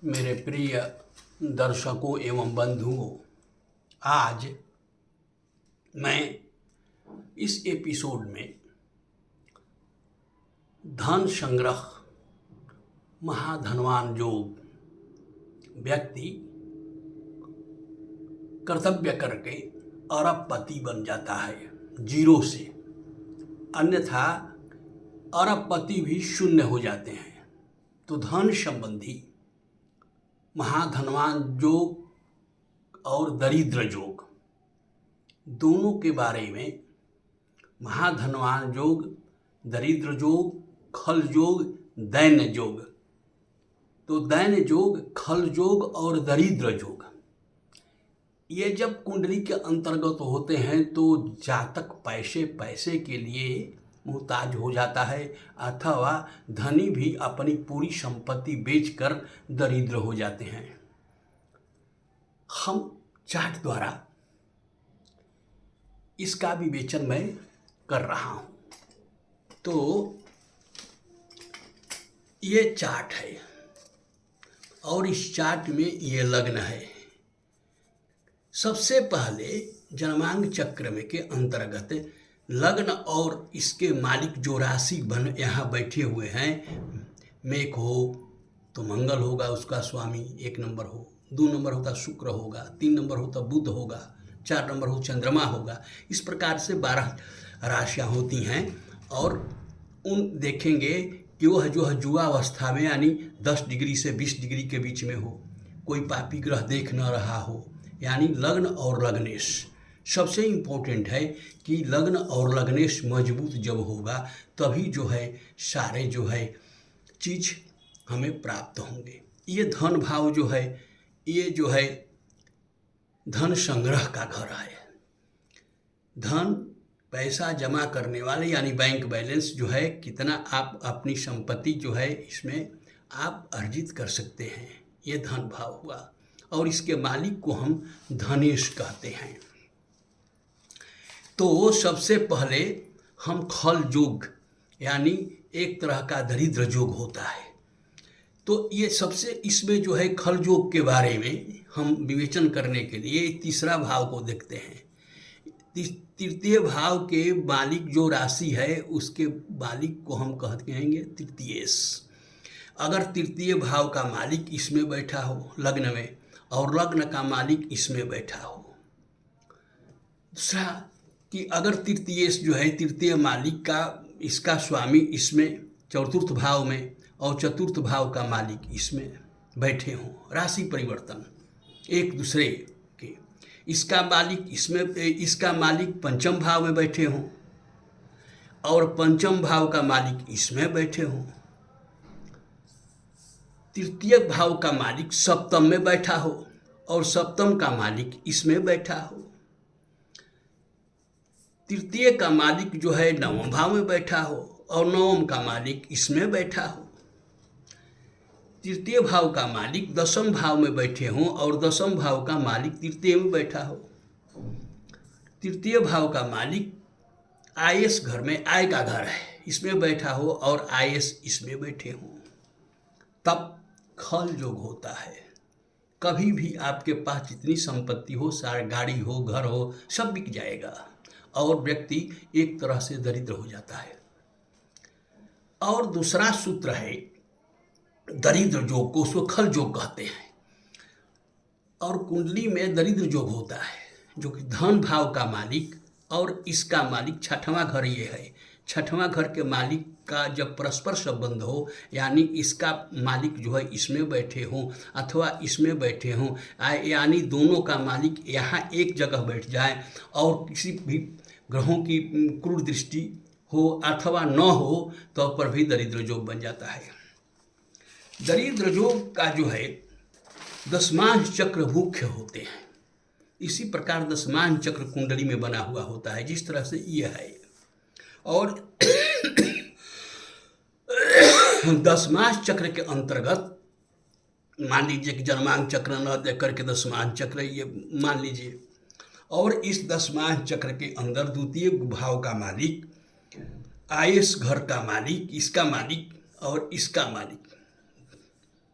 मेरे प्रिय दर्शकों एवं बंधुओं, आज मैं इस एपिसोड में धन संग्रह महाधनवान जो व्यक्ति कर्तव्य करके अरबपति बन जाता है जीरो से, अन्यथा अरबपति भी शून्य हो जाते हैं। तो धन संबंधी महाधनवान योग और दरिद्र योग दोनों के बारे में, महाधनवान योग, दरिद्र योग, खल योग, दैन्य योग। तो दैन्य योग, खल योग और दरिद्र योग ये जब कुंडली के अंतर्गत होते हैं तो जातक पैसे के लिए मुहताज हो जाता है, अथवा धनी भी अपनी पूरी संपत्ति बेचकर दरिद्र हो जाते हैं। हम चार्ट द्वारा इसका विवेचन मैं कर रहा हूं। तो ये चार्ट है और इस चार्ट में ये लग्न है। सबसे पहले जन्मांग चक्र में के अंतर्गत लग्न और इसके मालिक जो राशि बन यहाँ बैठे हुए हैं, मेष हो तो मंगल होगा, उसका स्वामी 1 नंबर हो, 2 नंबर होता शुक्र होगा, 3 नंबर होता बुध होगा, 4 नंबर हो चंद्रमा होगा। इस प्रकार से 12 राशियाँ होती हैं और उन देखेंगे कि वह जो है जुआ अवस्था में यानी 10 डिग्री से 20 डिग्री के बीच में हो, कोई पापी ग्रह देख न रहा हो, यानी लग्न और लग्नेश। सबसे इम्पोर्टेंट है कि लग्न और लग्नेश मजबूत जब होगा तभी जो है सारे जो है चीज़ हमें प्राप्त होंगे। ये धन भाव जो है, ये जो है धन संग्रह का घर है। धन पैसा जमा करने वाले यानी बैंक बैलेंस जो है, कितना आप अपनी संपत्ति जो है इसमें आप अर्जित कर सकते हैं, ये धन भाव हुआ। और इसके मालिक को हम धनेश कहते हैं। तो सबसे पहले हम खल योग यानी एक तरह का दरिद्र योग होता है। तो ये सबसे इसमें जो है खल योग के बारे में हम विवेचन करने के लिए तीसरा भाव को देखते हैं। तृतीय भाव के मालिक जो राशि है उसके मालिक को हम कहेंगे तृतीयेश। अगर तृतीय भाव का मालिक इसमें बैठा हो लग्न में और लग्न का मालिक इसमें बैठा हो। दूसरा कि अगर तृतीयेश जो है तृतीय मालिक का इसका स्वामी इसमें चतुर्थ भाव में और चतुर्थ भाव का मालिक इसमें बैठे हों, राशि परिवर्तन एक दूसरे के, इसका मालिक इसमें, इसका मालिक पंचम भाव में बैठे हों और पंचम भाव का मालिक इसमें बैठे हों, तृतीय भाव का मालिक सप्तम में बैठा हो और सप्तम का मालिक इसमें बैठा हो, तृतीय का मालिक जो है नवम भाव में बैठा हो और नवम का मालिक इसमें बैठा हो, तृतीय भाव का मालिक दसम भाव में बैठे हों और दसम भाव का मालिक तृतीय में बैठा हो, तृतीय भाव का मालिक आयस घर में, आय का घर है, इसमें बैठा हो और आयस इसमें बैठे हों, तब खल योग होता है। कभी भी आपके पास जितनी संपत्ति हो, सारा गाड़ी हो, घर हो, सब बिक जाएगा और व्यक्ति एक तरह से दरिद्र हो जाता है। और दूसरा सूत्र है दरिद्र योग को, उसको खल योग कहते हैं। और कुंडली में दरिद्र योग होता है जो कि धन भाव का मालिक और इसका मालिक छठवां घर ये है। छठवां घर के मालिक का जब परस्पर संबंध हो, यानी इसका मालिक जो है इसमें बैठे हों अथवा इसमें बैठे हों, यानी दोनों का मालिक यहाँ एक जगह बैठ जाए और किसी भी ग्रहों की क्रूर दृष्टि हो अथवा न हो तो पर भी दरिद्र योग बन जाता है। दरिद्र योग का जो है दशमांश चक्र मुख्य होते हैं। इसी प्रकार दशमांश चक्र कुंडली में बना हुआ होता है, जिस तरह से यह है। और दशमांश चक्र के अंतर्गत मान लीजिए कि जन्मांग चक्र न देख करके दशमांश चक्र ये मान लीजिए, और इस दशमांश चक्र के अंदर द्वितीय भाव का मालिक, आयस घर का मालिक, इसका मालिक और इसका मालिक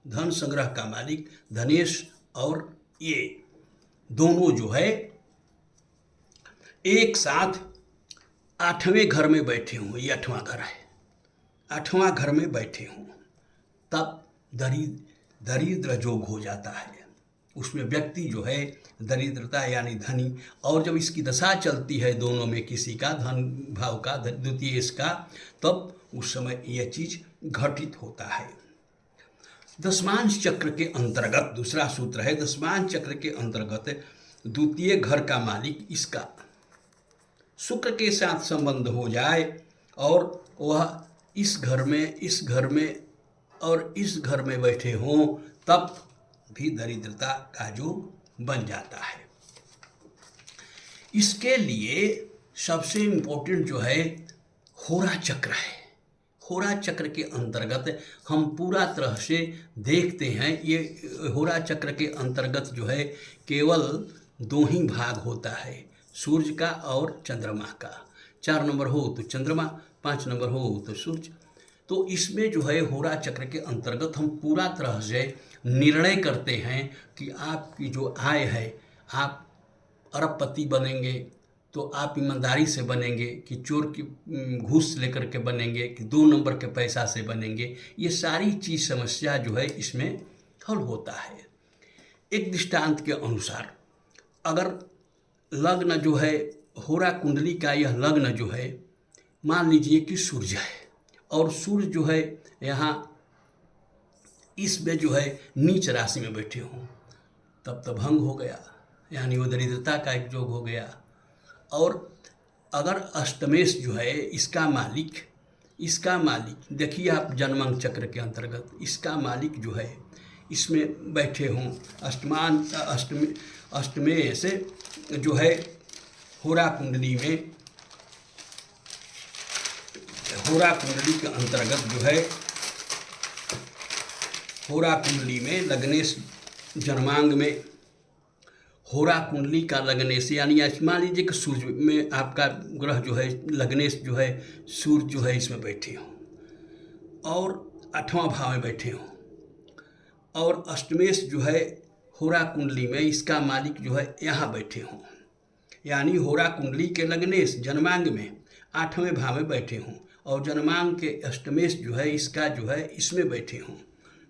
धन संग्रह का मालिक धनेश और ये दोनों जो है एक साथ 8वें घर में बैठे हों, ये 8वां घर है, 8वां घर में बैठे हों, तब दरिद्र जोग हो जाता है। उसमें व्यक्ति जो है दरिद्रता यानी धनी, और जब इसकी दशा चलती है दोनों में, किसी का धन भाव का द्वितीय इसका, तब उस समय यह चीज घटित होता है। दशमांश चक्र के अंतर्गत दूसरा सूत्र है, दशमांश चक्र के अंतर्गत द्वितीय घर का मालिक इसका शुक्र के साथ संबंध हो जाए और वह इस घर में और इस घर में बैठे हों, तब भी दरिद्रता का योग बन जाता है। इसके लिए सबसे इम्पोर्टेंट जो है होरा चक्र है। होरा चक्र के अंतर्गत हम पूरा तरह से देखते हैं। ये होरा चक्र के अंतर्गत जो है केवल 2 ही भाग होता है, सूर्य का और चंद्रमा का। 4 नंबर हो तो चंद्रमा, 5 नंबर हो तो सूर्य। तो इसमें जो है होरा चक्र के अंतर्गत हम पूरा तरह से निर्णय करते हैं कि आपकी जो आय है, आप अरबपति बनेंगे तो आप ईमानदारी से बनेंगे कि चोर की घूस लेकर के बनेंगे कि 2 नंबर के पैसा से बनेंगे। ये सारी चीज़ समस्या जो है इसमें हल होता है। एक दृष्टांत के अनुसार अगर लग्न जो है होरा कुंडली का, यह लग्न जो है मान लीजिए कि सूर्य है और सूर्य जो है यहाँ इसमें जो है नीच राशि में बैठे हों, तब तो भंग हो गया, यानी वो दरिद्रता का एक योग हो गया। और अगर अष्टमेश जो है इसका मालिक देखिए आप जन्मांक चक्र के अंतर्गत इसका मालिक जो है इसमें बैठे हों, अष्टमेश से जो है होरा कुंडली के अंतर्गत जो है होरा कुंडली में लग्नेश जन्मांग में होरा कुंडली का लग्नेश, यानी मान लीजिए कि सूर्य में आपका ग्रह जो है लग्नेश जो है सूर्य जो है इसमें बैठे हों और 8वां भाव में बैठे हों, और अष्टमेश जो है होरा कुंडली में इसका मालिक जो है यहाँ बैठे हों, यानी होरा कुंडली के लग्नेश जन्मांग में 8वें भाव में बैठे हों और जन्मांग के अष्टमेश जो है इसका जो है इसमें बैठे हों,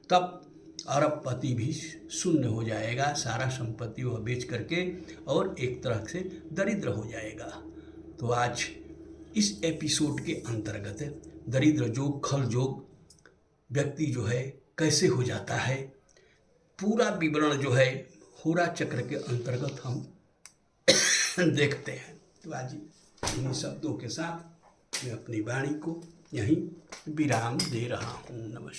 तब अरबपति भी शून्य हो जाएगा, सारा संपत्ति वह बेच करके और एक तरह से दरिद्र हो जाएगा। तो आज इस एपिसोड के अंतर्गत दरिद्र जोग, खल जोग व्यक्ति जो है कैसे हो जाता है, पूरा विवरण जो है होरा चक्र के अंतर्गत हम देखते हैं। तो आज इन्हीं शब्दों के साथ मैं अपनी वाणी को यहीं विराम दे रहा हूँ। नमस्कार।